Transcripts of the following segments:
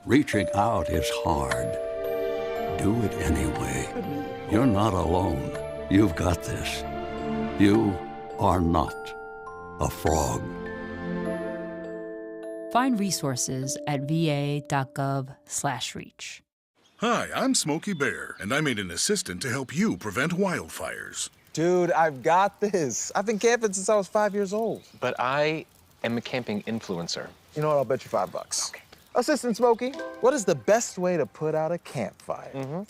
Reaching out is hard. Do it anyway. You're not alone. You've got this. You are not a frog. Find resources at va.gov/reach. Hi, I'm Smokey Bear, and I made an assistant to help you prevent wildfires. Dude, I've got this. I've been camping since I was 5 years old. But I am a camping influencer. You know what? I'll bet you $5. Okay. Assistant Smokey, what is the best way to put out a campfire?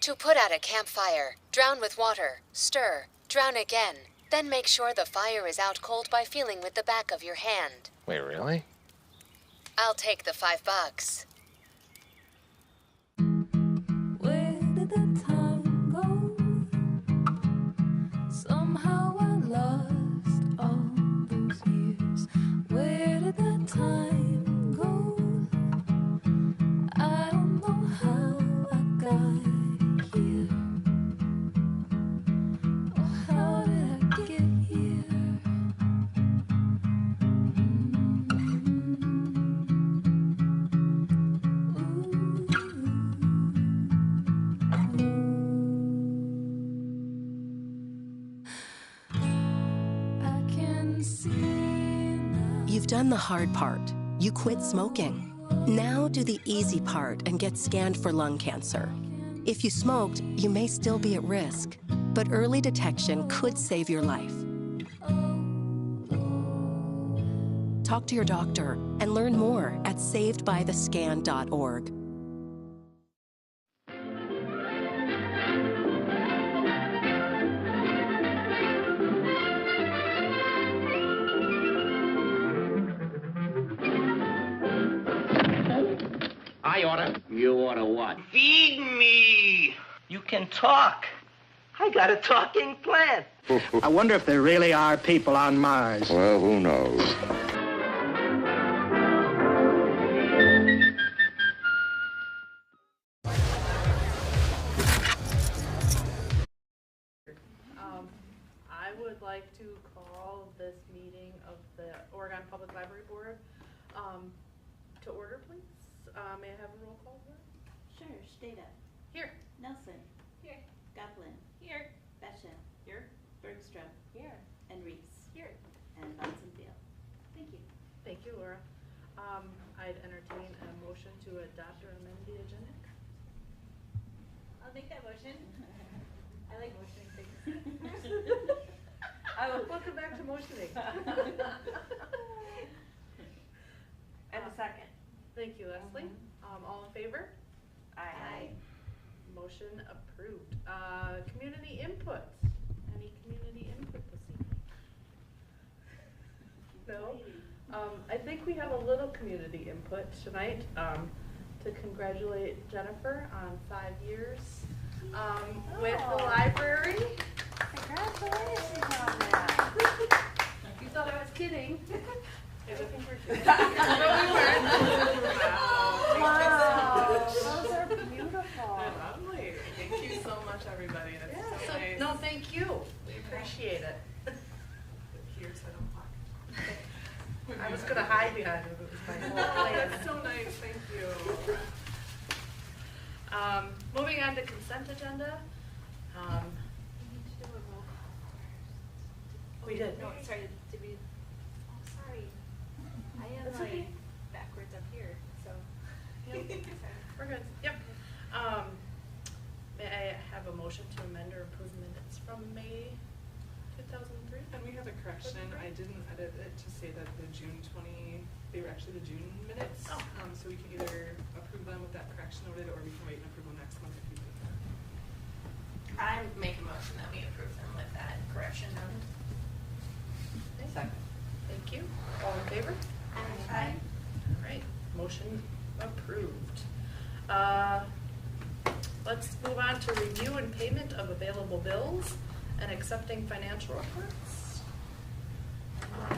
To put out a campfire, drown with water, stir, drown again. Then make sure the fire is out cold by feeling with the back of your hand. Wait, really? I'll take the $5. Where did the time go? Somehow I lost all those years. Where did the time go? I don't know how I got here. Or how did I get here? You've done the hard part. You quit smoking. Now do the easy part and get scanned for lung cancer. If you smoked, you may still be at risk, but early detection could save your life. Talk to your doctor and learn more at savedbythescan.org. I oughta. You oughta what? Feed me! You can talk. I got a talking plant. I wonder if there really are people on Mars. Well, who knows? I would like to call this meeting of the Oregon Public Library Board to order, please. May I have a roll call, please? Sure. Stata. Here. Nelson. Here. Goblin. Here. Besha. Here. Bergstrom. Here. And Reese. Here. And Bonsonfield. Thank you. Thank you, Laura. I'd entertain a motion to adopt or amend the agenda. I'll make that motion. I like motioning things. Welcome back to motioning. And a second. Thank you, Leslie. All in favor? Aye. Motion approved. Community input. Any community input this evening? No? I think we have a little community input tonight to congratulate Jennifer on 5 years with the library. Congratulations on that. You thought I was kidding. It was Wow, those are beautiful. Lovely. Thank you so much, everybody. That's so nice. No, thank you. We appreciate it. Here, so I don't talk. I was going to hide behind it. It was my whole plan. That's so nice. Thank you. Moving on to consent agenda. We need to do a roll call first. We did. No, sorry. Did we? Oh, sorry. I am like backwards up here, so. We're good. Yep. May I have a motion to amend or approve minutes from May 2003? And we have a correction. I didn't edit it to say that the June 20, they were actually the June minutes. Oh. So we can either approve them with that correction noted, or we can wait and approve them next month if you prefer. I make a motion that we approve them with that correction noted. Second. Thank you. All in favor? Aye. All right. Motion approved. Let's move on to review and payment of available bills and accepting financial reports.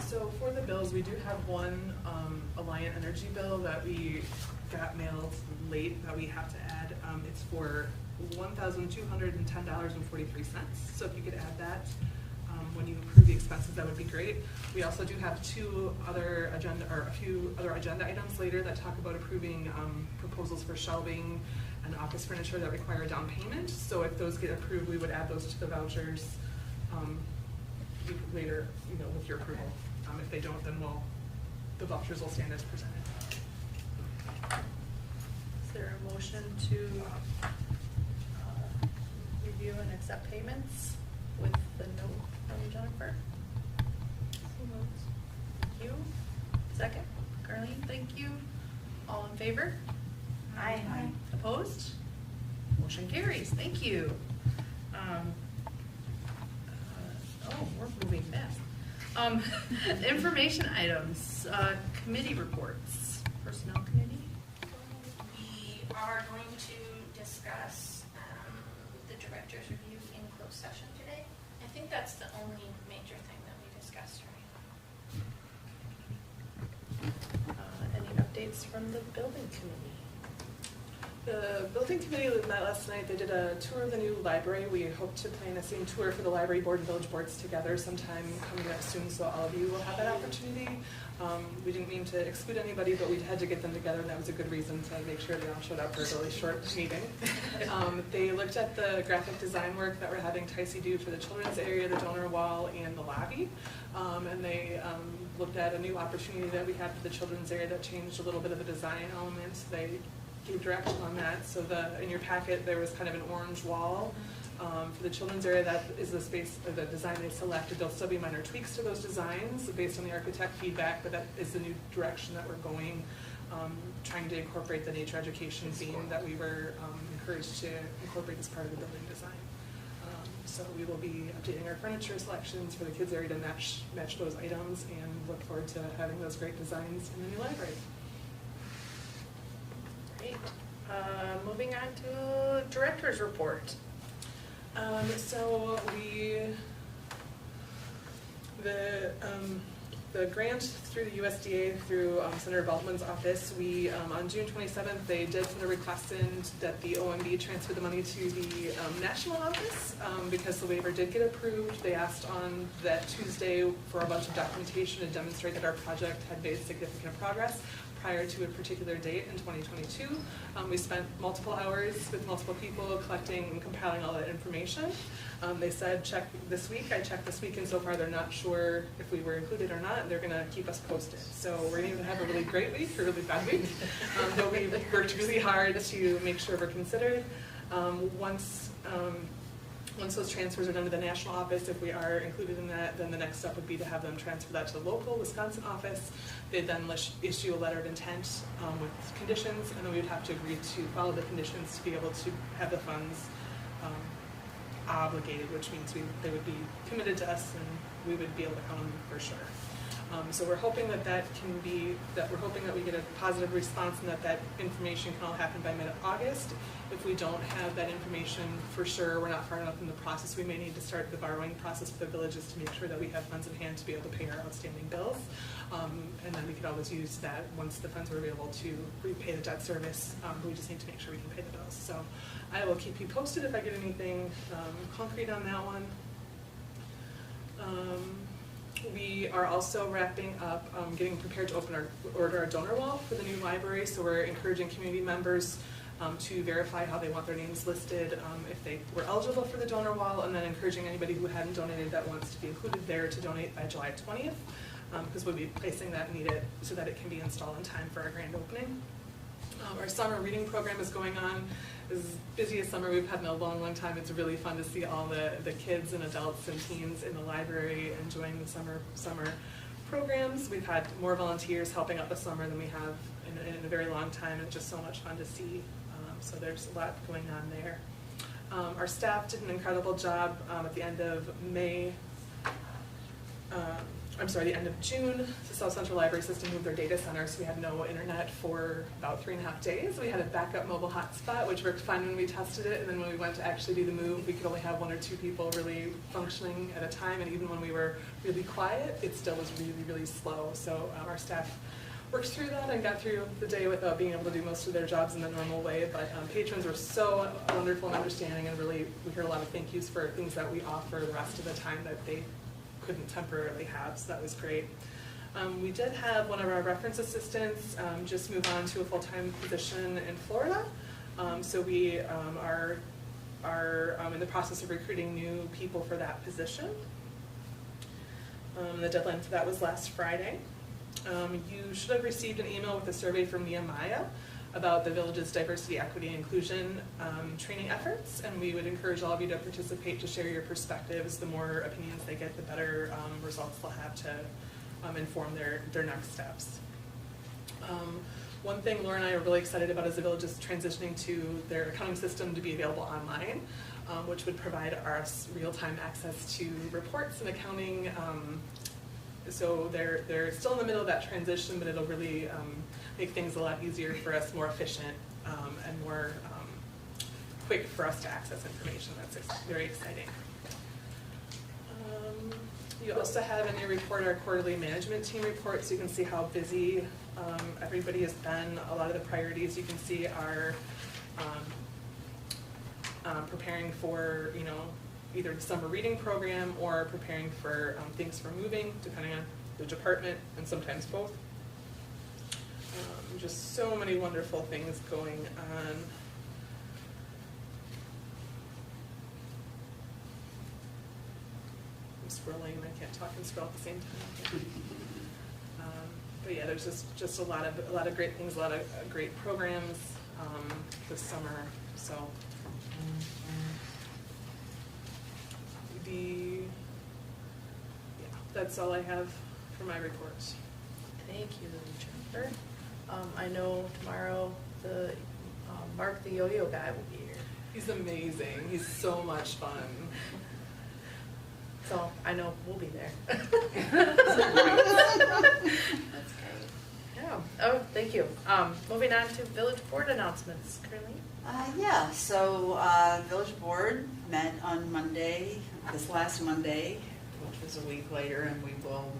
So for the bills, we do have one Alliant Energy bill that we got mailed late that we have to add. It's for $1,210.43. So if you could add that when you approve the expenses, that would be great. We also do have a few other agenda items later that talk about approving proposals for shelving and office furniture that require a down payment. So if those get approved, we would add those to the vouchers later, with your approval. If they don't, then the vouchers will stand as presented. Is there a motion to review and accept payments with the note from Jennifer? Thank you. Second, Carlene, thank you. All in favor? Aye. Opposed? Motion carries. Thank you. We're moving fast. Information items, committee reports, personnel committee. We are going to discuss the director's review in closed session today. I think that's the only major thing that we discussed, right? Any updates from the building committee? The building committee met last night. They did a tour of the new library. We hope to plan a same tour for the library board and village boards together sometime coming up soon, so all of you will have that opportunity. We didn't mean to exclude anybody, but we had to get them together, and that was a good reason to make sure they all showed up for a really short meeting. They looked at the graphic design work that we're having Ticey do for the children's area, the donor wall, and the lobby. And they looked at a new opportunity that we had for the children's area that changed a little bit of the design elements. They gave direction on that. So in your packet there was kind of an orange wall for the children's area. That is the space, or the design they selected. There'll still be minor tweaks to those designs based on the architect feedback, but that is the new direction that we're going, trying to incorporate the nature education theme that we were encouraged to incorporate as part of the building design. So we will be updating our furniture selections for the kids area to match those items, and look forward to having those great designs in the new library. Great. Moving on to director's report. So the grant through the USDA, through Senator Baldwin's office, we on June 27th, they did put a request in that the OMB transfer the money to the national office because the waiver did get approved. They asked on that Tuesday for a bunch of documentation to demonstrate that our project had made significant progress prior to a particular date in 2022. We spent multiple hours with multiple people collecting and compiling all that information. They said check this week. I checked this week, and so far they're not sure if we were included or not. They're gonna keep us posted. So we're gonna either have a really great week or a really bad week. But we worked really hard to make sure we're considered. Once those transfers are done to the national office, if we are included in that, then the next step would be to have them transfer that to the local Wisconsin office. They'd then issue a letter of intent with conditions, and then we would have to agree to follow the conditions to be able to have the funds obligated, which means they would be committed to us, and we would be able to count them for sure. So we're hoping we're hoping that we get a positive response, and that information can all happen by mid-August. If we don't have that information for sure, we're not far enough in the process, we may need to start the borrowing process for the villages to make sure that we have funds in hand to be able to pay our outstanding bills. And then we could always use that once the funds are available to repay the debt service. We just need to make sure we can pay the bills. So I will keep you posted if I get anything concrete on that one. We are also wrapping up, getting prepared to order our donor wall for the new library. So we're encouraging community members to verify how they want their names listed, if they were eligible for the donor wall, and then encouraging anybody who hadn't donated that wants to be included there to donate by July 20th, because we'll be placing that needed so that it can be installed in time for our grand opening. Our summer reading program is going on. It's the busiest summer we've had in a long, long time. It's really fun to see all the kids and adults and teens in the library enjoying the summer programs. We've had more volunteers helping out the summer than we have in a very long time. It's just so much fun to see. So there's a lot going on there. Our staff did an incredible job at the end of the end of June. The South Central Library System moved their data center, so we had no internet for about 3.5 days. We had a backup mobile hotspot, which worked fine when we tested it, and then when we went to actually do the move, we could only have 1 or 2 people really functioning at a time, and even when we were really quiet, it still was really, really slow. So our staff worked through that and got through the day without being able to do most of their jobs in the normal way, but patrons were so wonderful and understanding, and really we hear a lot of thank yous for things that we offer the rest of the time that they couldn't temporarily have, so that was great. We did have one of our reference assistants just move on to a full-time position in Florida. So we are in the process of recruiting new people for that position. The deadline for that was last Friday. You should have received an email with a survey from Nehemiah about the village's diversity, equity, and inclusion training efforts, and we would encourage all of you to participate, to share your perspectives. The more opinions they get, the better results they'll have to inform their next steps. One thing Laura and I are really excited about is the village is transitioning to their accounting system to be available online, which would provide us real-time access to reports and accounting. So they're still in the middle of that transition, but it'll really make things a lot easier for us, more efficient, and more quick for us to access information. That's very exciting. You also have in your report our quarterly management team report, so you can see how busy everybody has been. A lot of the priorities you can see are preparing for, either the summer reading program or preparing for things for moving, depending on the department, and sometimes both. Just so many wonderful things going on. I'm scrolling and I can't talk and scroll at the same time. But yeah, there's just a lot of great things, a lot of great programs this summer. So that's all I have for my report. Thank you, Jennifer. I know tomorrow the Mark the Yo-Yo guy will be here. He's amazing. He's so much fun. So I know we'll be there. That's great. Yeah. Oh, thank you. Moving on to village board announcements. Carlene? Yeah, so village board met on Monday, this last Monday, which was a week later, and we will,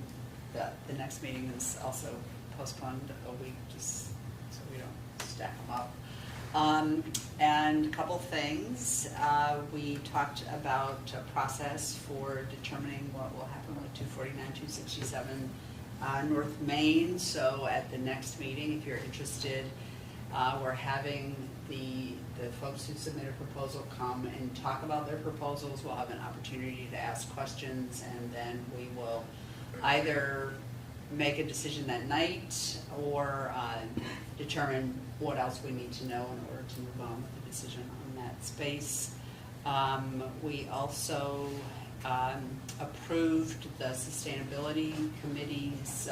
the next meeting is also postponed a week just so we don't stack them up. And a couple things. We talked about a process for determining what will happen with 249, 267 North Main. So at the next meeting, if you're interested, we're having the folks who submit a proposal come and talk about their proposals. We'll have an opportunity to ask questions, and then we will either make a decision that night or determine what else we need to know in order to move on with the decision on that space. We also approved the Sustainability Committee's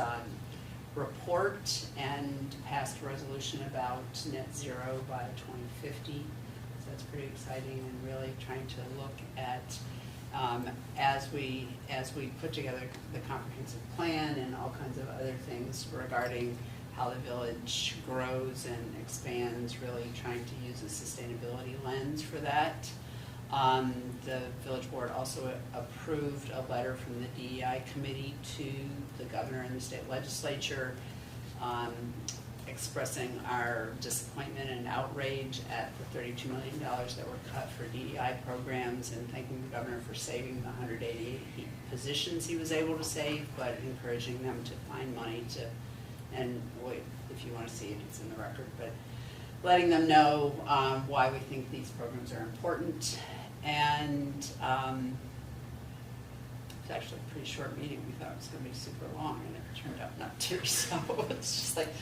report and passed a resolution about net zero by 2050. So that's pretty exciting, and really trying to look at as we put together the comprehensive plan and all kinds of other things regarding how the village grows and expands, really trying to use a sustainability lens for that. The village board also approved a letter from the DEI committee to the governor and the state legislature expressing our disappointment and outrage at the $32 million that were cut for DEI programs, and thanking the governor for saving the 188 positions he was able to save, but encouraging them to find money to, and wait, if you want to see it, it's in the record, but letting them know why we think these programs are important. And it's actually a pretty short meeting. We thought it was going to be super long, and it turned out not to. So it's just like,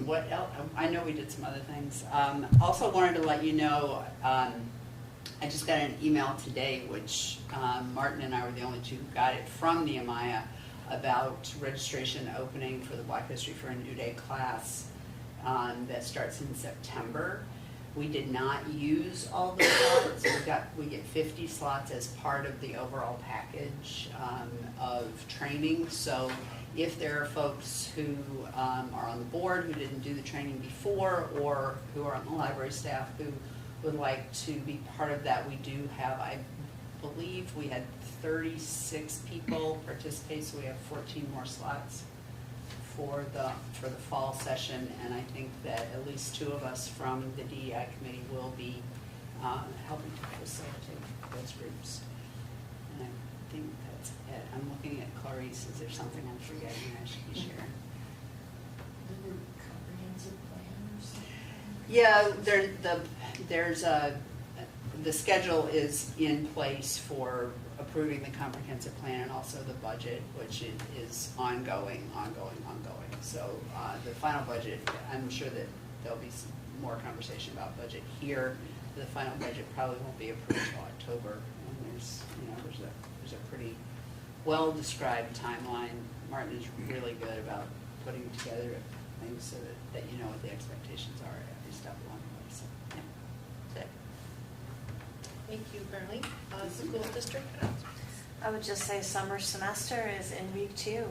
what else? I know we did some other things. Also wanted to let you know, I just got an email today, which Martin and I were the only two who got it from Nehemiah, about registration opening for the Black History for a New Day class that starts in September. We did not use all the slots. We get 50 slots as part of the overall package of training. So if there are folks who are on the board who didn't do the training before, or who are on the library staff who would like to be part of that, we do have, I believe we had 36 people participate, so we have 14 more slots for the fall session, and I think that at least 2 of us from the DEI committee will be helping to facilitate those groups. And I think that's it. I'm looking at Clarice. Is there something I'm forgetting I should be sharing? Yeah, the schedule is in place for approving the comprehensive plan and also the budget, which is ongoing. So the final budget, I'm sure that there'll be some more conversation about budget here. The final budget probably won't be approved until October, and there's a pretty well-described timeline. Martin is really good about putting together things so that you know what the expectations are at every step along the way. So, yeah, that's it. Thank you, Carly. School district? I would just say summer semester is in week 2,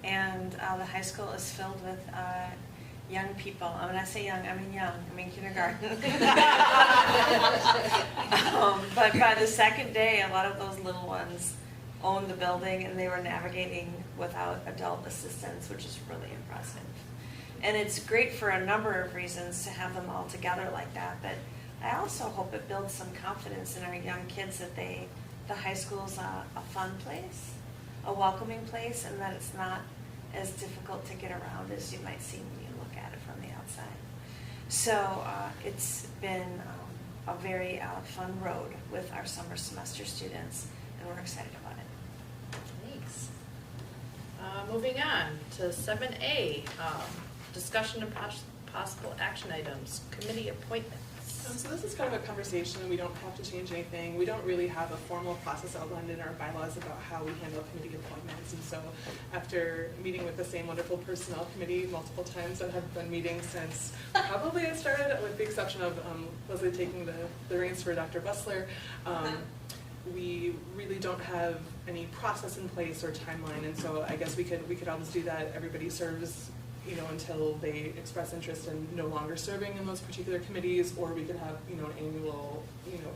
and the high school is filled with young people. When I say young, I mean young. I mean kindergarten. But by the second day, a lot of those little ones owned the building, and they were navigating without adult assistance, which is really impressive. And it's great for a number of reasons to have them all together like that. But I also hope it builds some confidence in our young kids that the high school's a fun place, a welcoming place, and that it's not as difficult to get around as you might see when you look at it from the outside. So it's been a very fun road with our summer semester students, and we're excited about it. Thanks. Moving on to 7A, discussion of possible action items, committee appointments. So this is kind of a conversation. We don't have to change anything. We don't really have a formal process outlined in our bylaws about how we handle committee appointments. And so after meeting with the same wonderful personnel committee multiple times that have been meeting since probably it started, with the exception of Leslie taking the reins for Dr. Bussler, we really don't have any process in place or timeline. And so I guess we could always do that. Everybody serves until they express interest in no longer serving in those particular committees, or we could have, an annual,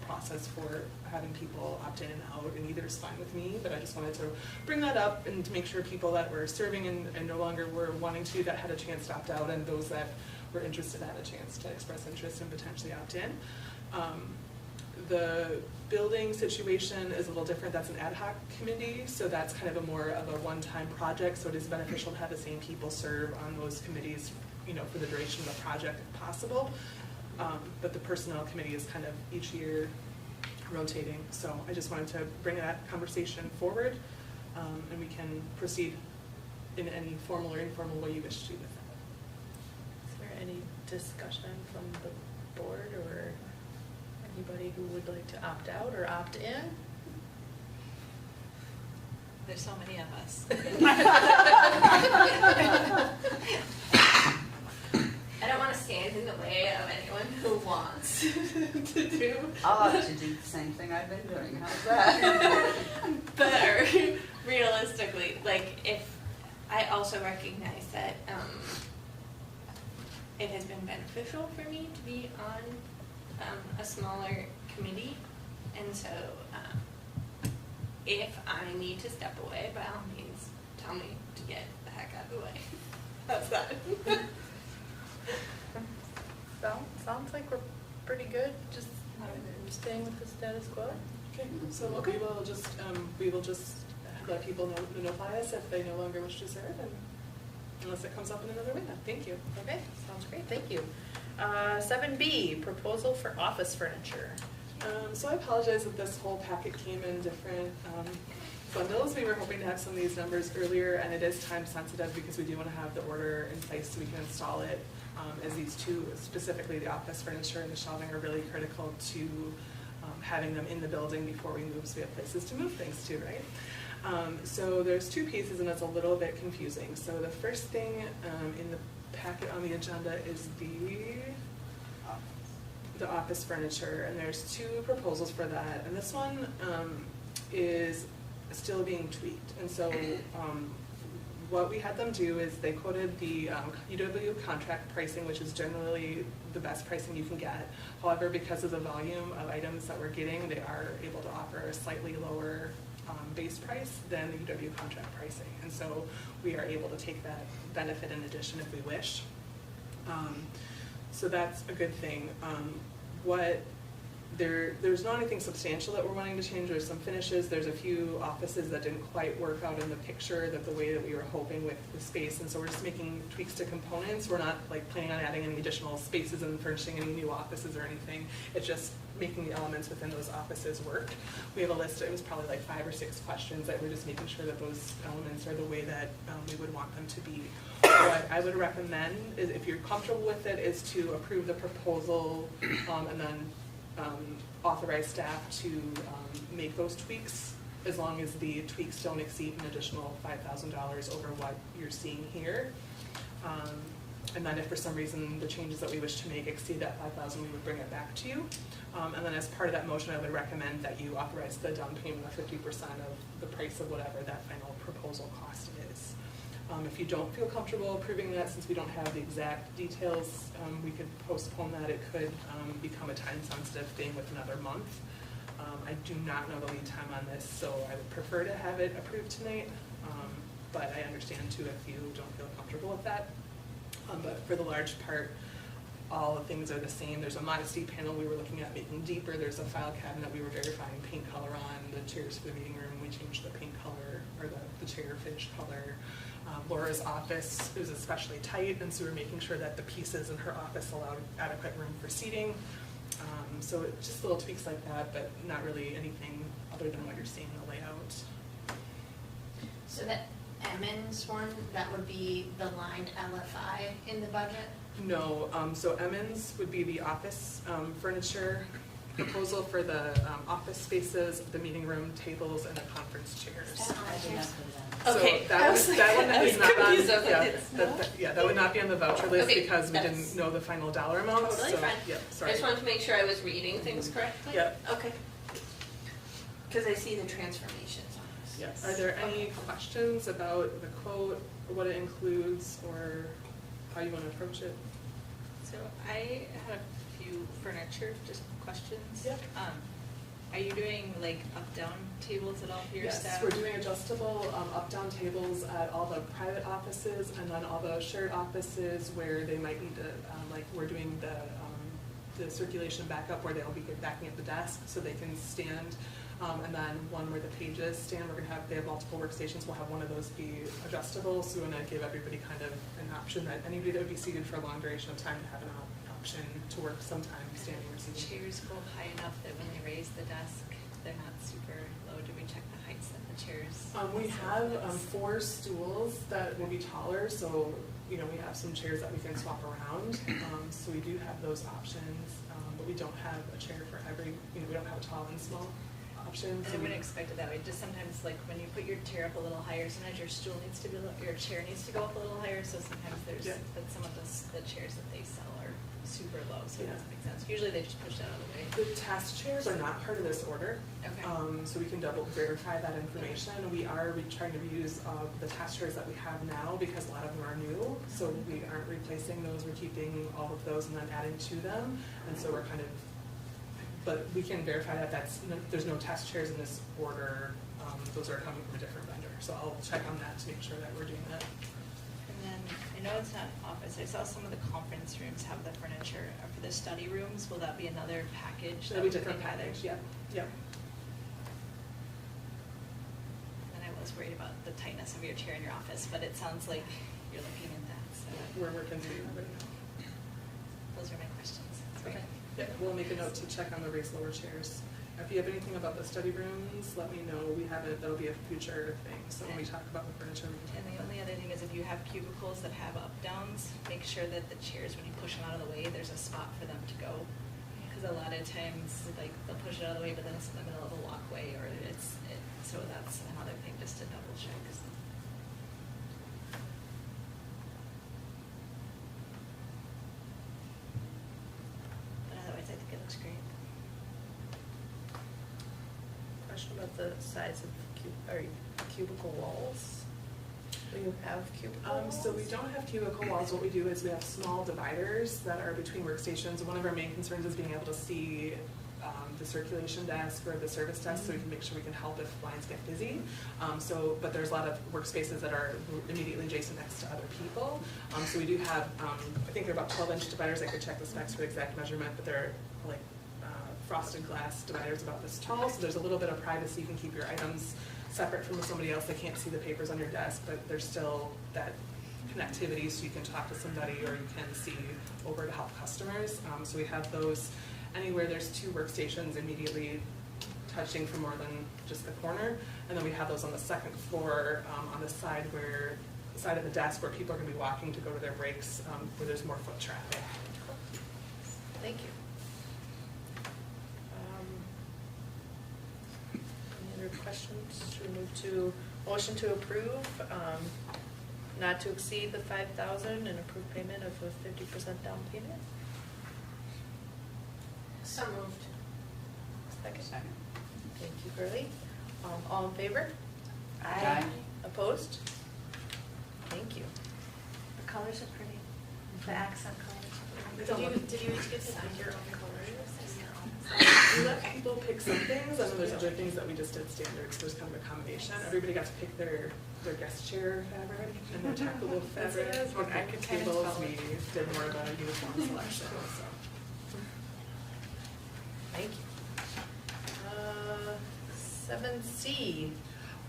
process for having people opt in and out, and either is fine with me, but I just wanted to bring that up and to make sure people that were serving and no longer were wanting to, that had a chance to opt out, and those that were interested had a chance to express interest and potentially opt in. The building situation is a little different. That's an ad hoc committee, so that's kind of more of a one-time project, so it is beneficial to have the same people serve on those committees, for the duration of the project if possible. But the personnel committee is kind of each year rotating, so I just wanted to bring that conversation forward, and we can proceed in any formal or informal way you wish to with that. Is there any discussion from the board or anybody who would like to opt out or opt in? There's so many of us. I don't want to stand in the way of anyone who wants to do. I'll have to do the same thing I've been doing. How's that? But realistically, if I also recognize that it has been beneficial for me to be on a smaller committee, and so if I need to step away, by all means, tell me to get the heck out of the way. How's that? Sounds like we're pretty good, just staying with the status quo. Okay, so we will just let people notify us if they no longer wish to serve, and unless it comes up in another window. Thank you. Okay, sounds great, thank you. 7B, proposal for office furniture. So I apologize that this whole packet came in different bundles. We were hoping to have some of these numbers earlier, and it is time sensitive because we do want to have the order in place so we can install it, as these two, specifically the office furniture and the shelving, are really critical to having them in the building before we move, so we have places to move things to, right? So there's two pieces, and it's a little bit confusing. So the first thing in the packet on the agenda is the office furniture, and there's two proposals for that, and this one is still being tweaked. And so what we had them do is they quoted the UW contract pricing, which is generally the best pricing you can get. However, because of the volume of items that we're getting, they are able to offer a slightly lower base price than the UW contract pricing. And so we are able to take that benefit in addition if we wish. So that's a good thing. What There's not anything substantial that we're wanting to change. There's some finishes. There's a few offices that didn't quite work out in the picture that the way that we were hoping with the space, and so we're just making tweaks to components. We're not like planning on adding any additional spaces and furnishing any new offices or anything. It's just making the elements within those offices work. We have a list. It was probably like 5 or 6 questions that we're just making sure that those elements are the way that we would want them to be. What I would recommend is, if you're comfortable with it, is to approve the proposal and then authorize staff to make those tweaks, as long as the tweaks don't exceed an additional $5,000 over what you're seeing here. And then if for some reason the changes that we wish to make exceed that $5,000, we would bring it back to you. And then as part of that motion, I would recommend that you authorize the down payment of 50% of the price of whatever that final proposal cost is. If you don't feel comfortable approving that, since we don't have the exact details, we could postpone that. It could become a time-sensitive thing with another month. I do not know the lead time on this, so I would prefer to have it approved tonight, but I understand too if you don't feel comfortable with that. But for the large part, all the things are the same. There's a modesty panel we were looking at making deeper. There's a file cabinet we were verifying paint color on. The chairs for the meeting room, we changed the paint color, or the chair finish color. Laura's office is especially tight, and so we're making sure that the pieces in her office allow adequate room for seating. So just little tweaks like that, but not really anything other than what you're seeing in the layout. So that Emmons one, that would be the lined LFI in the budget? No, so Emmons would be the office furniture proposal for the office spaces, the meeting room tables, and the conference chairs. Okay, So that one is not on, confused. that would not be on the voucher list Okay, because we didn't know the final dollar amount. Totally so, fine. Yeah, I sorry. just wanted to make sure I was reading things correctly. Yep. Okay. Because I see the transformations on this. Yes. Are there any questions about the quote, or what it includes, or how you want to approach it? So I had a few furniture, just questions. Yep. Are you doing like up-down tables at all for your staff? Yes, we're doing adjustable up-down tables at all the private offices, and then all the shared offices where they might need to, like we're doing the circulation backup where they'll be backing at the desk so they can stand. And then one where the pages stand, they have multiple workstations, we'll have one of those be adjustable, so we want to give everybody kind of an option that anybody that would be seated for a long duration of time to have an option to work sometime standing or seated. Chairs go high enough that when they raise the desk, they're not super low. Do we check the heights of the chairs? We have 4 stools that will be taller, so we have some chairs that we can swap around. So we do have those options, but we don't have a chair for every. We don't have a tall and small option. I wouldn't expect it that way. Just sometimes, like when you put your chair up a little higher, sometimes your stool needs to be your chair needs to go up a little higher. So sometimes there's but some of the chairs that they sell are super low, so it doesn't make sense. Usually they just push that out of the way. The task chairs are not part of this order. Okay. So we can double verify that information. We are trying to reuse the task chairs that we have now because a lot of them are new. So we aren't replacing those. We're keeping all of those and then adding to them. And so we're kind of, but we can verify that there's no task chairs in this order. Those are coming from a different vendor. So I'll check on that to make sure that we're doing that. And then, I know it's not an office, I saw some of the conference rooms have the furniture. For the study rooms, will that be another package? That'll be a different package, yeah. And I was worried about the tightness of your chair in your office, but it sounds like you're looking at that, so. We're working through that right now. Those are my questions. Okay. Yeah, we'll make a note to check on the raised lower chairs. If you have anything about the study rooms, let me know. We have it, that'll be a future thing. So when we talk about the furniture. And the only other thing is if you have cubicles that have up-downs, make sure that the chairs, when you push them out of the way, there's a spot for them to go. Because a lot of times, like, they'll push it out of the way, but then it's in the middle of a walkway, or so that's another thing just to double check. But otherwise, I think it looks great. Question about the size of cubicle walls. Do you have cubicle walls? So we don't have cubicle walls. What we do is we have small dividers that are between workstations. One of our main concerns is being able to see the circulation desk or the service desk, so we can make sure we can help if lines get busy. But there's a lot of workspaces that are immediately adjacent next to other people. So we do have, I think they're about 12-inch dividers. I could check the specs for the exact measurement, but they're like frosted glass dividers about this tall, so there's a little bit of privacy. You can keep your items separate from somebody else. They can't see the papers on your desk, but there's still that connectivity, so you can talk to somebody or you can see over to help customers. So we have those anywhere there's 2 workstations immediately touching for more than just the corner, and then we have those on the second floor on the side of the desk where people are going to be walking to go to their breaks, where there's more foot traffic. Thank you. Any other questions? Should we move to motion to approve, not to exceed the $5,000 and approve payment of a 50% down payment? So moved. Second. Thank you, Curly. All in favor? Aye. Opposed? Thank you. The colors are pretty. The accent colors. Did you each get to pick your own colors? We let people pick some things, and then there's other things that we just did standards. There's kind of a combination. Everybody got to pick their guest chair fabric and their tackable fabric. I could kind of Tables, tell. we did more of a uniform selection. So. Thank you. 7C.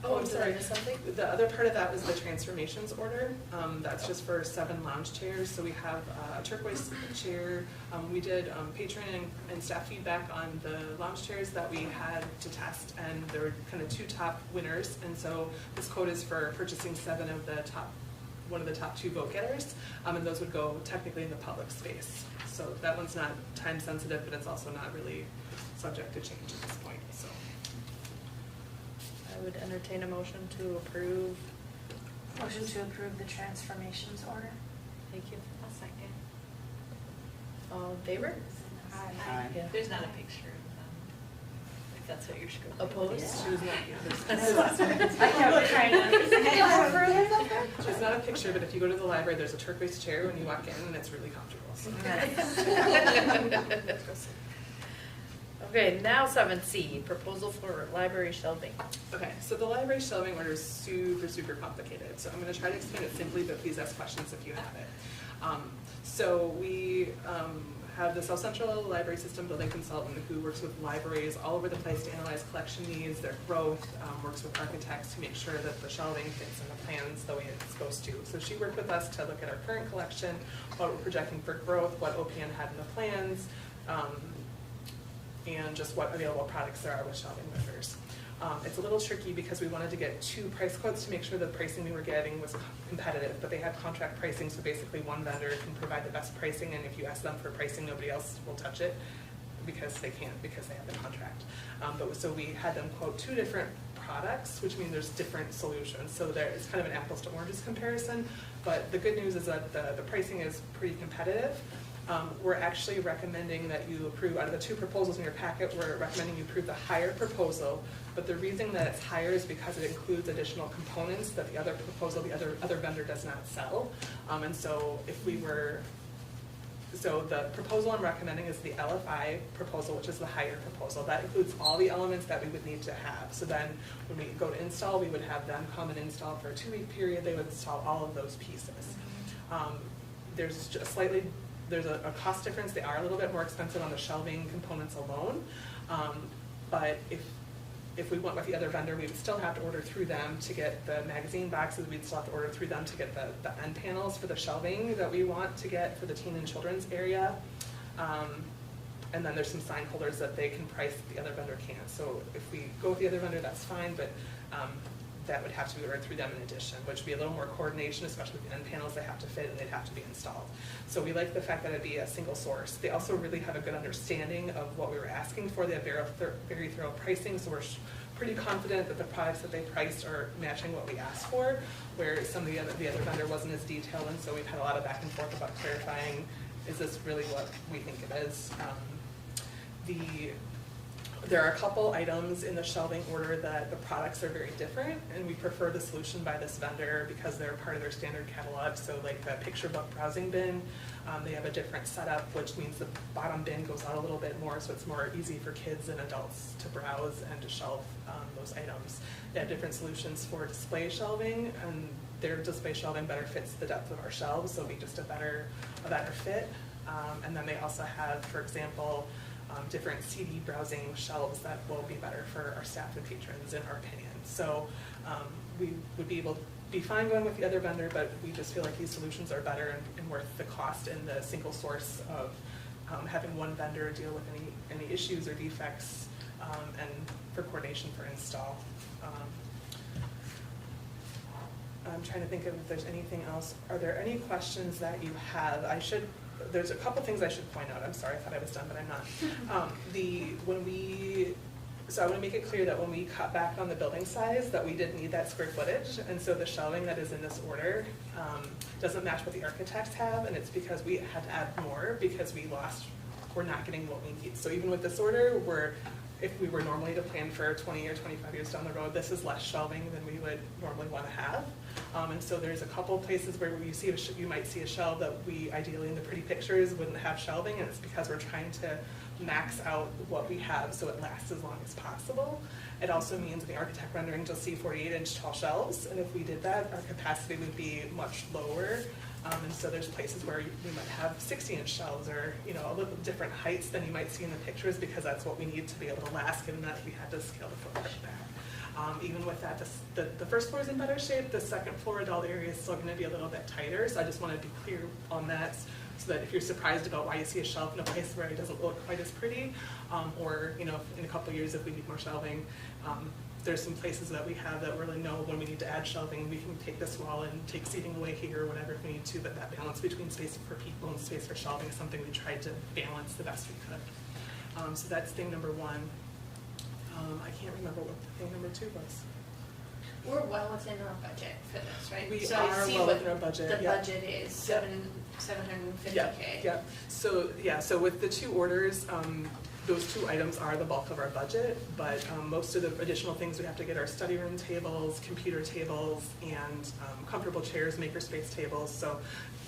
Oh, I'm did I sorry. miss something? The other part of that was the transformations order. That's just for 7 lounge chairs. So we have a turquoise chair. We did patron and staff feedback on the lounge chairs that we had to test, and there were kind of 2 top winners. And so this quote is for purchasing 7 of the one of the top 2 vote getters, and those would go technically in the public space. So that one's not time sensitive, but it's also not really subject to change at this point. So. I would entertain a motion to approve. Motion to approve the transformations order. Thank you. I'll second. All in favor? Aye. Yeah. There's not a picture of them, if that's what you're scrolling. Opposed? She was not, I kept trying to. It's not a picture, but if you go to the library, there's a turquoise chair when you walk in, and it's really comfortable. So. Okay, now 7C, proposal for library shelving. Okay, so the library shelving order is super, super complicated. So I'm going to try to explain it simply, but please ask questions if you have it. So we have the South Central Library System building consultant who works with libraries all over the place to analyze collection needs, their growth, works with architects to make sure that the shelving fits in the plans the way it's supposed to. So she worked with us to look at our current collection, what we're projecting for growth, what OPN had in the plans, and just what available products there are with shelving vendors. It's a little tricky because we wanted to get 2 price quotes to make sure the pricing we were getting was competitive, but they have contract pricing, so basically one vendor can provide the best pricing, and if you ask them for pricing, nobody else will touch it because they can't, because they have the contract. So we had them quote 2 different products, which means there's different solutions. So it's kind of an apples to oranges comparison, but the good news is that the pricing is pretty competitive. We're actually recommending that you approve, out of the 2 proposals in your packet, we're recommending you approve the higher proposal, but the reason that it's higher is because it includes additional components that the other proposal, the other vendor does not sell. And so so the proposal I'm recommending is the LFI proposal, which is the higher proposal. That includes all the elements that we would need to have. So then when we go to install, we would have them come and install for a 2-week period. They would install all of those pieces. There's just there's a cost difference. They are a little bit more expensive on the shelving components alone, but if we went with the other vendor, we would still have to order through them to get the magazine boxes. We'd still have to order through them to get the end panels for the shelving that we want to get for the teen and children's area. And then there's some sign holders that they can price the other vendor can't. So if we go with the other vendor, that's fine, but that would have to be ordered through them in addition, which would be a little more coordination, especially with the end panels. They have to fit and they'd have to be installed. So we like the fact that it'd be a single source. They also really have a good understanding of what we were asking for. They have very thorough pricing, so we're pretty confident that the products that they priced are matching what we asked for, where some of the other vendor wasn't as detailed, and so we've had a lot of back and forth about clarifying, is this really what we think it is? There are a couple items in the shelving order that the products are very different, and we prefer the solution by this vendor because they're part of their standard catalog. So like the picture book browsing bin, they have a different setup, which means the bottom bin goes out a little bit more, so it's more easy for kids and adults to browse and to shelve those items. They have different solutions for display shelving, and their display shelving better fits the depth of our shelves, so it'll be just a better fit. And then they also have, for example, different CD browsing shelves that will be better for our staff and patrons, in our opinion. So we would be fine going with the other vendor, but we just feel like these solutions are better and worth the cost and the single source of having one vendor deal with any issues or defects, and for coordination for install. I'm trying to think of if there's anything else. Are there any questions that you have? There's a couple things I should point out. I'm sorry, I thought I was done, but I'm not. So I want to make it clear that when we cut back on the building size, that we did need that square footage, and so the shelving that is in this order doesn't match what the architects have, and it's because we had to add more because we're not getting what we need. So even with this order, if we were normally to plan for 20 or 25 years down the road, this is less shelving than we would normally want to have. And so there's a couple places where you might see a shelf that we ideally in the pretty pictures wouldn't have shelving, and it's because we're trying to max out what we have so it lasts as long as possible. It also means in the architect rendering you'll see 48-inch tall shelves, and if we did that, our capacity would be much lower. And so there's places where we might have 60-inch shelves, or a little different heights than you might see in the pictures, because that's what we need to be able to last, given that we had to scale the footprint back. Even with that, the first floor is in better shape. The second floor adult area is still going to be a little bit tighter, so I just want to be clear on that, so that if you're surprised about why you see a shelf in a place where it doesn't look quite as pretty, or in a couple of years if we need more shelving, there's some places that we have that really know when we need to add shelving, we can take this wall and take seating away here or whatever if we need to, but that balance between space for people and space for shelving is something we tried to balance the best we could. So that's thing number one. I can't remember what thing number two was. We're well within our budget for this, right? We so are I see well what within our budget. The budget is $750K. Yeah. So with the two orders, those two items are the bulk of our budget, but most of the additional things we have to get are study room tables, computer tables, and comfortable chairs, makerspace tables. So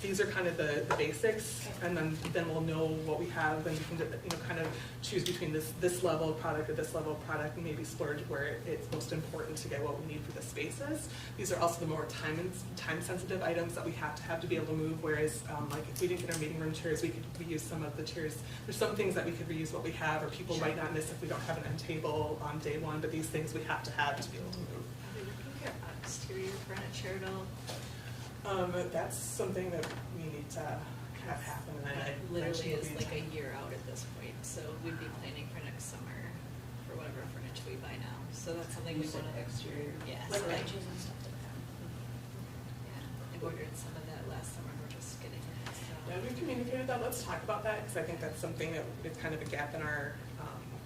these are kind of the basics, and then we'll know what we have, and we can kind of choose between this level of product or this level of product, and maybe splurge where it's most important to get what we need for the spaces. These are also the more time-sensitive items that we have to be able to move. Whereas, like if we didn't get our meeting room chairs, we could reuse some of the chairs. There's some things that we could reuse what we have, or people might not miss if we don't have an end table on day one. But these things we have to be able to move. Are we looking at exterior furniture at all? That's something that we need to have happen. It literally is like a year out at this point, so we'd be planning for next summer for whatever furniture we buy now. So that's something we want to exterior. Yeah, Like so benches and stuff like that. Yeah, I ordered some of that last summer. We're just getting it. So. Yeah, we've communicated that. Let's talk about that, because I think that's something that is kind of a gap in our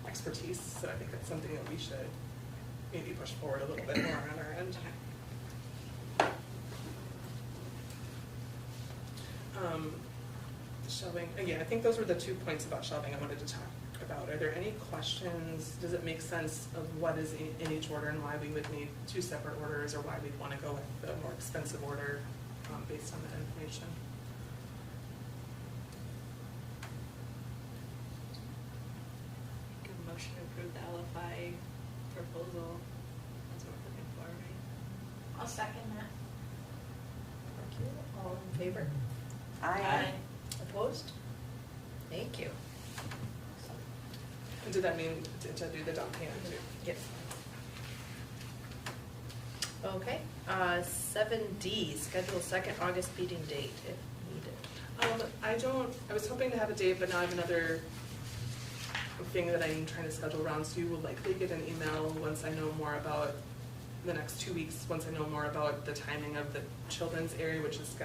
expertise. So I think that's something that we should maybe push forward a little bit more on our end. Shelving, again, I think those were the 2 points about shelving I wanted to talk about. Are there any questions? Does it make sense of what is in each order and why we would need 2 separate orders, or why we'd want to go with the more expensive order based on that information? Give a motion to approve the LFI proposal. That's what we're looking for, right? I'll second that. Thank you. All in favor? Aye. Opposed? Thank you. And did that mean to do the down payment too? Yes. Okay, 7D, schedule second August meeting date if needed. I was hoping to have a date, but now I have another thing that I'm trying to schedule around, so you will likely get an email once I know more about the next 2 weeks, once I know more about the timing of the children's area, which is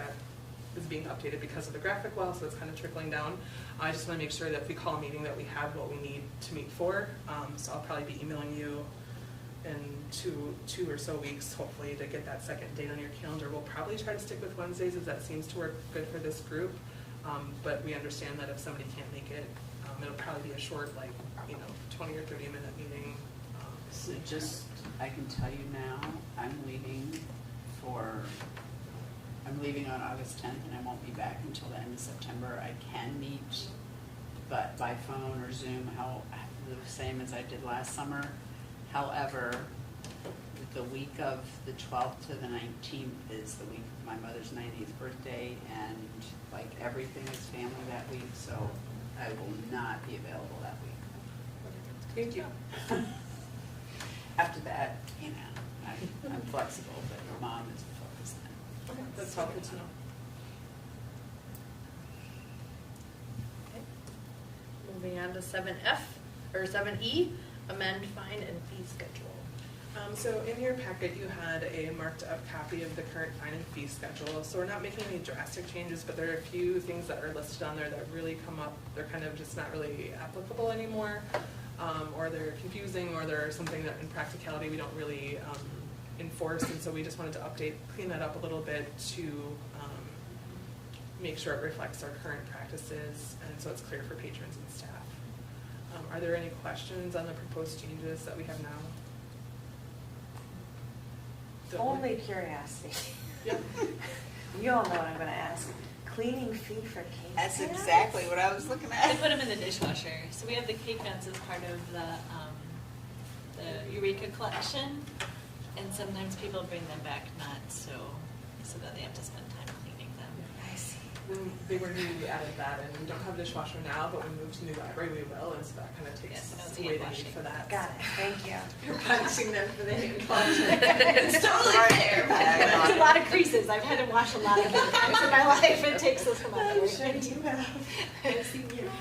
being updated because of the graphic wall, so it's kind of trickling down. I just want to make sure that if we call a meeting that we have what we need to meet for. So I'll probably be emailing you in two or so weeks, hopefully, to get that second date on your calendar. We'll probably try to stick with Wednesdays, as that seems to work good for this group. But we understand that if somebody can't make it, it'll probably be a short, 20 or 30-minute meeting. So I can tell you now, I'm leaving on August 10th, and I won't be back until the end of September. I can meet, but by phone or Zoom, the same as I did last summer. However, the week of the 12th to the 19th is the week of my mother's 90th birthday, and everything is family that week, so I will not be available that week. Thank you. After that, you know, I'm flexible, but your mom is focused then. Okay, that's helpful to know. Okay. Moving on to 7F, or 7E, amend fine and fee schedule. So in your packet, you had a marked up copy of the current fine and fee schedule. So we're not making any drastic changes, but there are a few things that are listed on there that really come up. They're kind of just not really applicable anymore, or they're confusing, or they're something that in practicality we don't really enforce. And so we just wanted to clean that up a little bit to make sure it reflects our current practices, and so it's clear for patrons and staff. Are there any questions on the proposed changes that we have now? Only curiosity. Yep. You all know what I'm gonna ask. Cleaning fee for cake That's pans? exactly what I was looking I at. put them in the dishwasher. So we have the cake pans as part of the Eureka collection, and sometimes people bring them back not so that they have to spend time cleaning them. I see. When they were new, we added that, and we don't have a dishwasher now, but when we move to the new library, we will, and so that kind of takes Yes, and it's away the hand need for that. Got it, thank you. You're punishing them for the hand washing. It's totally fair. There's a lot of creases. I've had to wash a lot of cake pans in my life. It takes this from I'm other. sure you have. I've seen your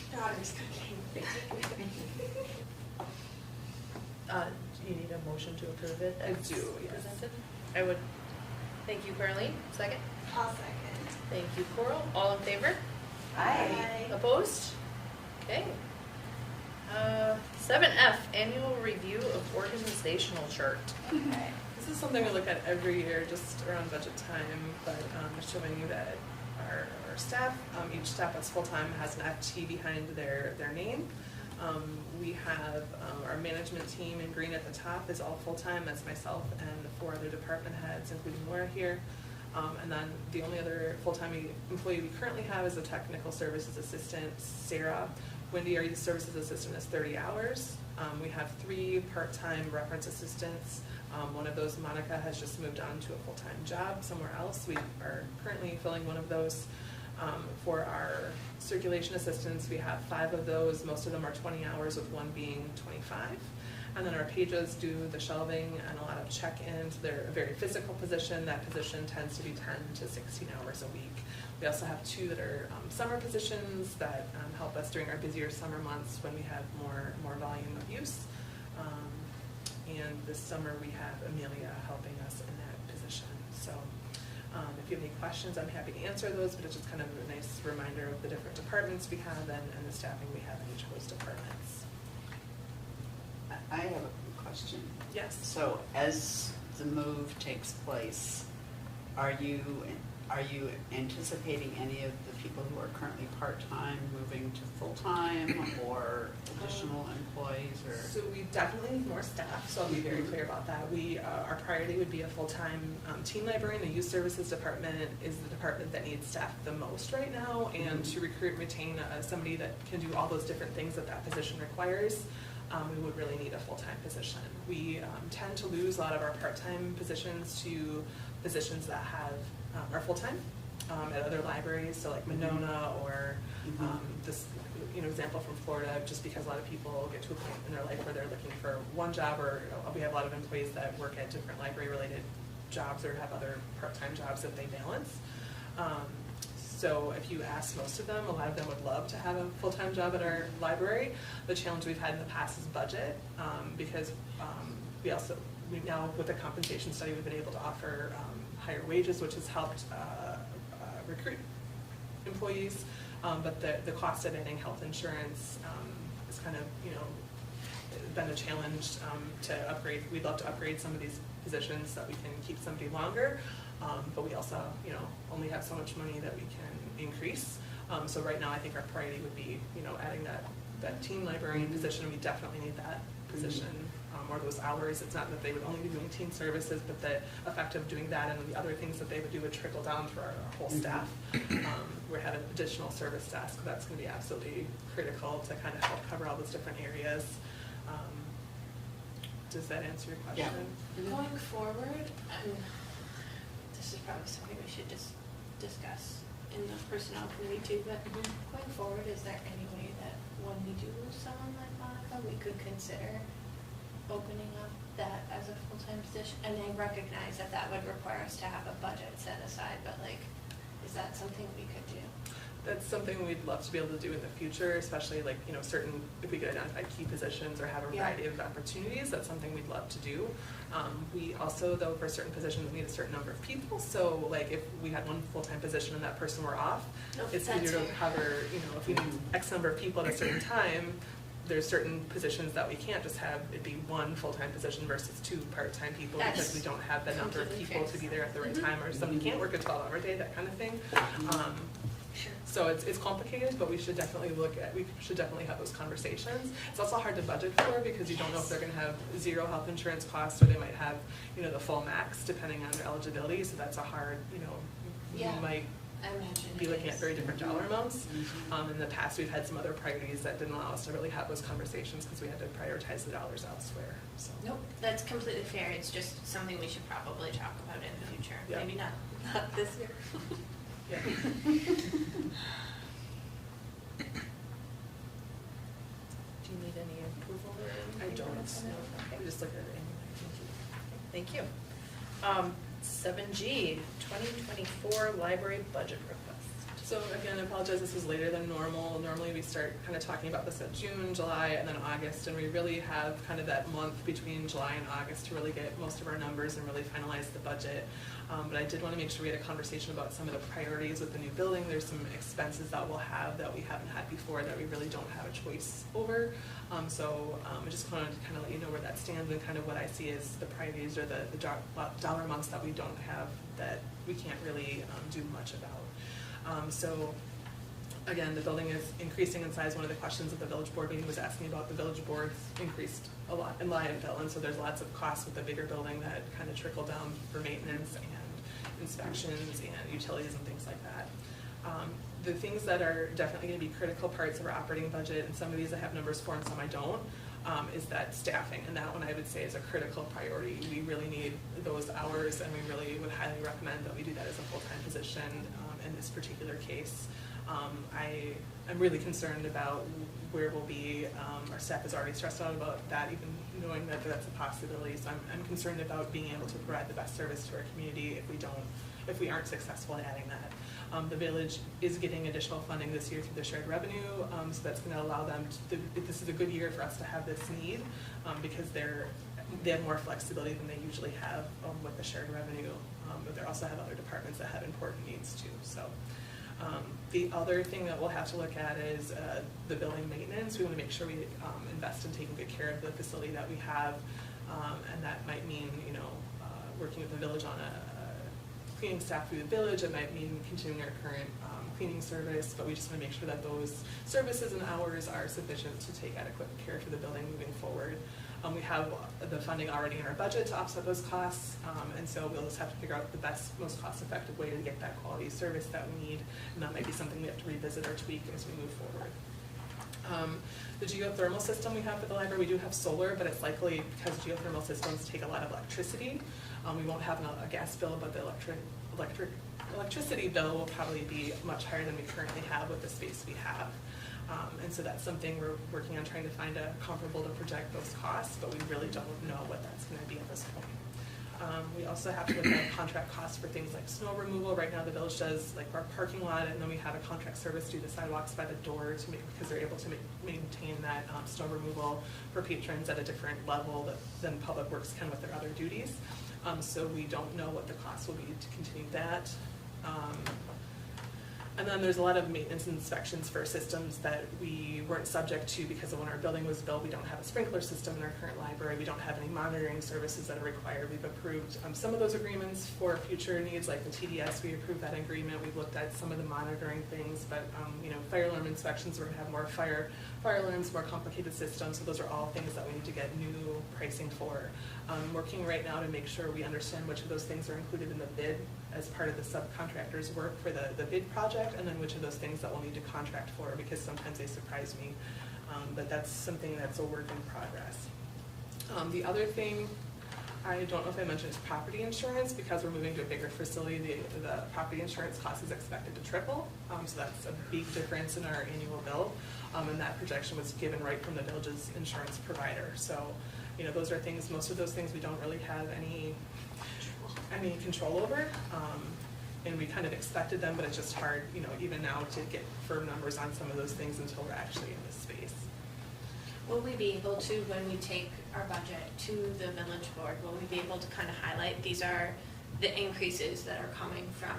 daughter's cooking. Do you need a motion to approve it? I as do, yes. presented? I would, thank you, Carleen. Second? I'll second. Thank you, Coral. All in favor? Aye. Opposed? Okay. 7F, annual review of organizational chart. Okay. This is something we look at every year, just around budget time, but showing you that our staff, each staff that's full-time has an FT behind their name. We have our management team in green at the top is all full-time. That's myself and 4 other department heads, including Laura here. And then the only other full-time employee we currently have is a technical services assistant, Sarah. Wendy, our youth services assistant, is 30 hours. We have 3 part-time reference assistants. One of those, Monica, has just moved on to a full-time job somewhere else. We are currently filling one of those. For our circulation assistants, we have 5 of those. Most of them are 20 hours, with one being 25. And then our pages do the shelving and a lot of check-ins. They're a very physical position. That position tends to be 10 to 16 hours a week. We also have 2 that are summer positions that help us during our busier summer months when we have more volume of use. And this summer we have Amelia helping us in that position. So if you have any questions, I'm happy to answer those, but it's just kind of a nice reminder of the different departments we have and the staffing we have in each of those departments. I have a question. Yes. So as the move takes place, are you anticipating any of the people who are currently part-time moving to full-time or additional employees, or? So we definitely need more staff, so I'll be very clear about that. Our priority would be a full-time teen librarian. The youth services department is the department that needs staff the most right now, and to recruit and retain somebody that can do all those different things that position requires, we would really need a full-time position. We tend to lose a lot of our part-time positions to positions that are full-time at other libraries, so like Monona or this example from Florida, just because a lot of people get to a point in their life where they're looking for one job, or we have a lot of employees that work at different library-related jobs or have other part-time jobs that they balance. So if you ask most of them, a lot of them would love to have a full-time job at our library. The challenge we've had in the past is budget, because we now, with the compensation study, we've been able to offer higher wages, which has helped recruit employees, but the cost of adding health insurance is kind of, been a challenge to upgrade. We'd love to upgrade some of these positions so that we can keep somebody longer, but we also, only have so much money that we can increase. So right now, I think our priority would be, adding that teen librarian position. We definitely need that position. Or those hours. It's not that they would only be doing teen services, but the effect of doing that and the other things that they would do would trickle down through our whole staff. We have an additional service desk. That's going to be absolutely critical to kind of help cover all those different areas. Does that answer your question? Yeah. Going forward, this is probably something we should just discuss in the personnel committee too, but going forward, is there any way that when we do lose someone like Monica, we could consider opening up that as a full-time position? And I recognize that that would require us to have a budget set aside, but like, is that something we could do? That's something we'd love to be able to do in the future, especially like, you know, certain, if we could identify key positions or have a variety of opportunities, that's something we'd love to do. We also, though, for certain positions, need a certain number of people. So like if we had one full-time position and that person were off, it's easier to cover, you know, if we need X number of people at a certain time, there's certain positions that we can't just have it be one full-time position versus 2 part-time people because we don't have the number of people to be there at the right time, or somebody can't work a 12-hour day, that kind of thing. So it's complicated, but we should definitely have those conversations. It's also hard to budget for because you don't know if they're going to have 0 health insurance costs or they might have, you know, the full max depending on their eligibility. So that's a hard, you know, you might be looking at very different dollar amounts. In the past, we've had some other priorities that didn't allow us to really have those conversations because we had to prioritize the dollars elsewhere. So. Nope, that's completely fair. It's just something we should probably talk about in the future. Yeah. Maybe not this year. Yeah. Do you need any approval or anything? I don't. No. Okay. We just look at it anyway. Thank you. 7G, 2024 library budget request. So again, I apologize, this is later than normal. Normally we start kind of talking about this in June, July, and then August, and we really have kind of that month between July and August to really get most of our numbers and really finalize the budget. But I did want to make sure we had a conversation about some of the priorities with the new building. There's some expenses that we'll have that we haven't had before that we really don't have a choice over. So I just wanted to kind of let you know where that stands and kind of what I see as the priorities or the dollar amounts that we don't have that we can't really do much about. So again, the building is increasing in size. One of the questions at the village board meeting was asking about the village board increased a lot in Lionville, and so there's lots of costs with the bigger building that kind of trickle down for maintenance and inspections and utilities and things like that. The things that are definitely going to be critical parts of our operating budget, and some of these I have numbers for and some I don't, is that staffing, and that one I would say is a critical priority. We really need those hours, and we really would highly recommend that we do that as a full-time position in this particular case. I'm really concerned about where we'll be. Our staff is already stressed out about that, even knowing that that's a possibility. So I'm concerned about being able to provide the best service to our community if we aren't successful in adding that. The village is getting additional funding this year through the shared revenue, so that's going to allow them this is a good year for us to have this need because they have more flexibility than they usually have with the shared revenue, but they also have other departments that have important needs too. So. The other thing that we'll have to look at is the building maintenance. We want to make sure we invest in taking good care of the facility that we have, and that might mean, you know, working with the village on a cleaning staff through the village. It might mean continuing our current cleaning service, but we just want to make sure that those services and hours are sufficient to take adequate care for the building moving forward. We have the funding already in our budget to offset those costs, and so we'll just have to figure out the best, most cost-effective way to get that quality service that we need, and that might be something we have to revisit or tweak as we move forward. The geothermal system we have for the library, we do have solar, but it's likely because geothermal systems take a lot of electricity. We won't have a gas bill, but the electricity bill will probably be much higher than we currently have with the space we have. And so that's something we're working on, trying to find a comparable to project those costs, but we really don't know what that's going to be at this point. We also have to look at contract costs for things like snow removal. Right now the village does like our parking lot, and then we have a contract service do the sidewalks by the door because they're able to maintain that snow removal for patrons at a different level than Public Works can with their other duties. So we don't know what the cost will be to continue that. And then there's a lot of maintenance and inspections for systems that we weren't subject to because of when our building was built. We don't have a sprinkler system in our current library. We don't have any monitoring services that are required. We've approved some of those agreements for future needs, like the TDS. We approved that agreement. We've looked at some of the monitoring things, but you know, fire alarm inspections, we're going to have more fire alarms, more complicated systems. So those are all things that we need to get new pricing for. Working right now to make sure we understand which of those things are included in the bid as part of the subcontractor's work for the bid project, and then which of those things that we'll need to contract for, because sometimes they surprise me. But that's something that's a work in progress. The other thing I don't know if I mentioned it's property insurance. Because we're moving to a bigger facility, the property insurance cost is expected to triple. So that's a big difference in our annual bill. And that projection was given right from the village's insurance provider. So, you know, those are things, most of those things we don't really have any control over. And we kind of expected them, but it's just hard, you know, even now to get firm numbers on some of those things until we're actually in this space. Will we be able to, when we take our budget to the village board, will we be able to kind of highlight these are the increases that are coming from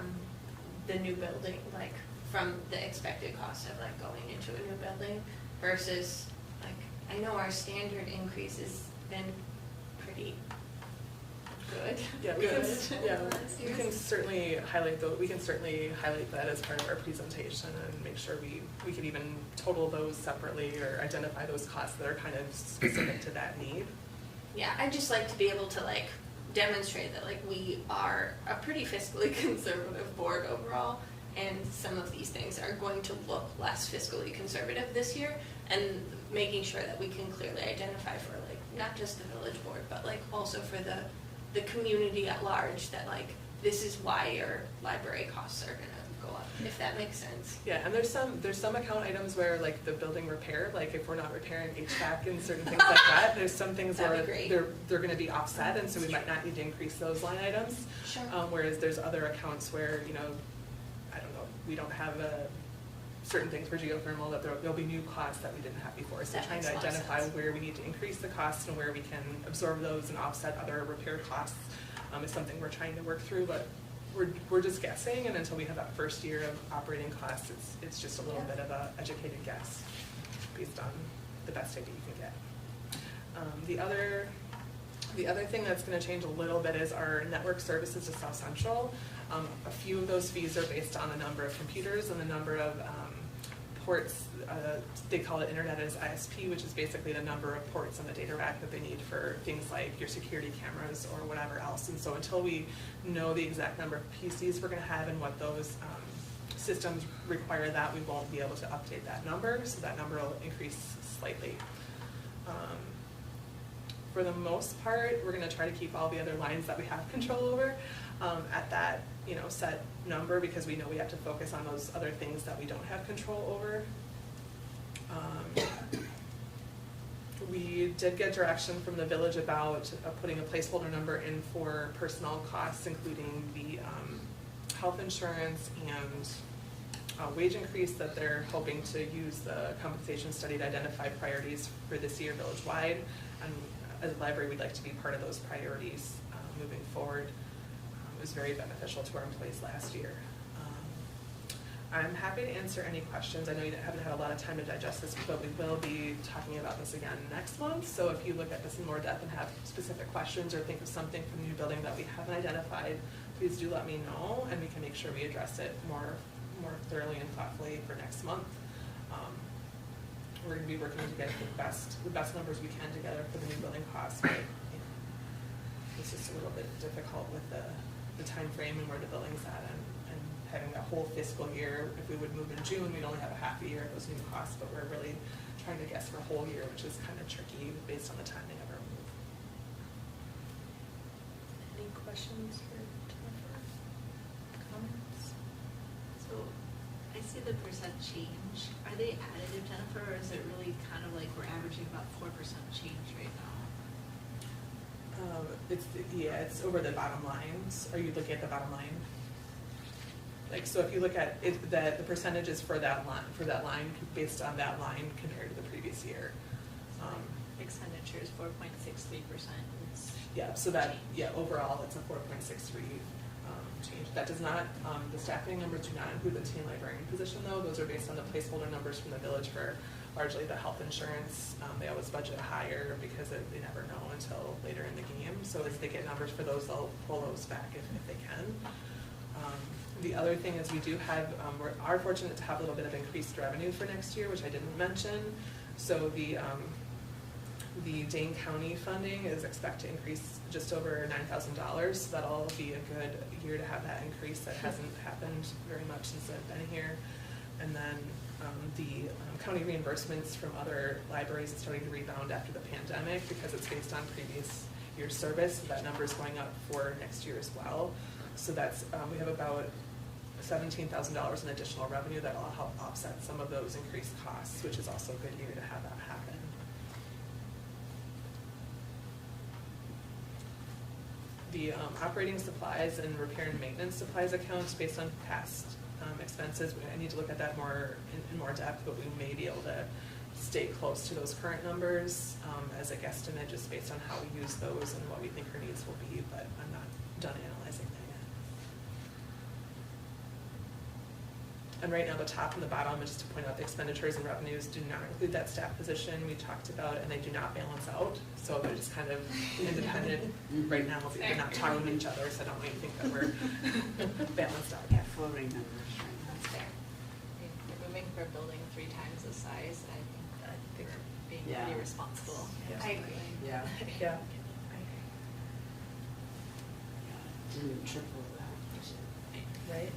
the new building, like from the expected cost of like going into a new building versus like, I know our standard increase has been pretty good. Yeah, we can certainly highlight that as part of our presentation and make sure we could even total those separately or identify those costs that are kind of specific to that need. Yeah, I'd just like to be able to like demonstrate that like we are a pretty fiscally conservative board overall, and some of these things are going to look less fiscally conservative this year, and making sure that we can clearly identify for like not just the village board, but like also for the community at large that like this is why your library costs are gonna go up, if that makes sense. Yeah, and there's some account items where like the building repair, like if we're not repairing HVAC and certain things like that, there's some things where they're going to be offset, and so we might not need to increase those line items. Sure. Whereas there's other accounts where, you know, I don't know, we don't have certain things for geothermal that there'll be new costs that we didn't have before. So trying to identify where we need to increase the costs and where we can absorb those and offset other repair costs is something we're trying to work through, but we're just guessing, and until we have that first year of operating costs, it's just a little bit of a educated guess based on the best idea you can get. The other thing that's going to change a little bit is our network services to South Central. A few of those fees are based on the number of computers and the number of ports. They call it Internet as ISP, which is basically the number of ports on the data rack that they need for things like your security cameras or whatever else. And so until we know the exact number of PCs we're going to have and what those systems require, that we won't be able to update that number. So that number will increase slightly. For the most part, we're going to try to keep all the other lines that we have control over at that, you know, set number, because we know we have to focus on those other things that we don't have control over. We did get direction from the village about putting a placeholder number in for personnel costs, including the health insurance and wage increase that they're hoping to use the compensation study to identify priorities for this year village-wide. And as a library, we'd like to be part of those priorities moving forward. It was very beneficial to our employees last year. I'm happy to answer any questions. I know you haven't had a lot of time to digest this, but we will be talking about this again next month. So if you look at this in more depth and have specific questions or think of something from the new building that we haven't identified, please do let me know, and we can make sure we address it more thoroughly and thoughtfully for next month. We're going to be working to get the best numbers we can together for the new building costs, but you know, it's just a little bit difficult with the time frame and where the building's at, and having that whole fiscal year. If we would move in June, we'd only have a half a year of those new costs, but we're really trying to guess for a whole year, which is kind of tricky based on the timing of our move. Any questions for Jennifer? Comments? So I see the percent change. Are they additive, Jennifer, or is it really kind of like we're averaging about 4% change right now? It's over the bottom lines. Are you looking at the bottom line? Like, so if you look at it, the percentages for that line based on that line compared to the previous year. Expenditures 4.63%. Yeah, so that overall it's a 4.63 change. That does not the staffing numbers do not include the teen librarian position though. Those are based on the placeholder numbers from the village for largely the health insurance. They always budget higher because they never know until later in the game. So as they get numbers for those, they'll pull those back if they can. The other thing is we do have, we are fortunate to have a little bit of increased revenue for next year, which I didn't mention. So the Dane County funding is expected to increase just over $9,000. So that'll be a good year to have that increase. That hasn't happened very much since I've been here. And then the county reimbursements from other libraries is starting to rebound after the pandemic because it's based on previous your service. So that number is going up for next year as well. So that's, we have about $17,000 in additional revenue that will help offset some of those increased costs, which is also a good year to have that happen. The operating supplies and repair and maintenance supplies accounts based on past expenses, I need to look at that more in more depth, but we may be able to stay close to those current numbers as a guesstimate, just based on how we use those and what we think our needs will be, but I'm not done analyzing that yet. And right now, the top and the bottom, just to point out, the expenditures and revenues do not include that staff position we talked about, and they do not balance out. So they're just kind of independent right now. They're not talking to each other, so I don't want you to think that we're balanced out. Yeah, floating numbers. That's fair. We're moving for a building 3 times the size. I think we're being Yeah. pretty responsible. Yeah. I agree. Yeah. Yeah. Triple that. Right?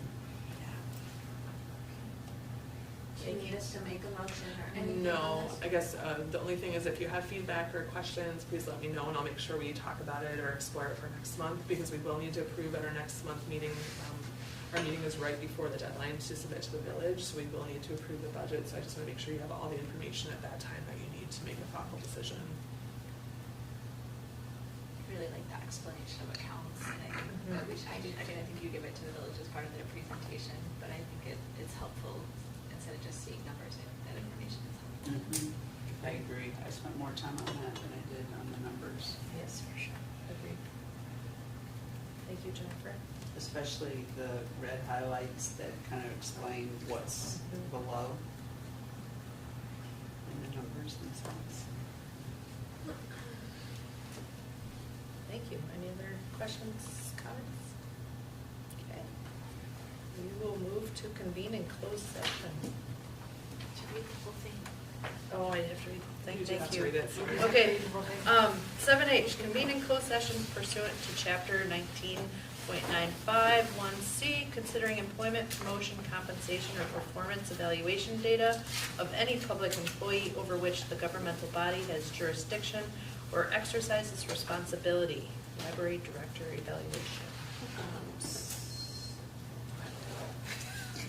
Do you need us to make a motion or anything? No, I guess the only thing is if you have feedback or questions, please let me know and I'll make sure we talk about it or explore it for next month, because we will need to approve at our next month meeting. Our meeting is right before the deadline to submit to the village, so we will need to approve the budget. So I just want to make sure you have all the information at that time that you need to make a thoughtful decision. Really like that explanation of accounts, and I think that we should, I think you give it to the village as part of their presentation, but I think it's helpful instead of just seeing numbers. That information is helpful. I agree. I spent more time on that than I did on the numbers. Yes, for sure. Agreed. Thank you, Jennifer. Especially the red highlights that kind of explain what's below in the numbers themselves. Thank you. Any other questions, comments? Okay. We will move to convene and close session. Should read the whole thing. Oh, I have to read. You do Thank have to you. read it, sorry. Okay. 7H, convene in closed session pursuant to Chapter 19.95 1C, considering employment, promotion, compensation, or performance evaluation data of any public employee over which the governmental body has jurisdiction or exercises responsibility. Library director evaluation.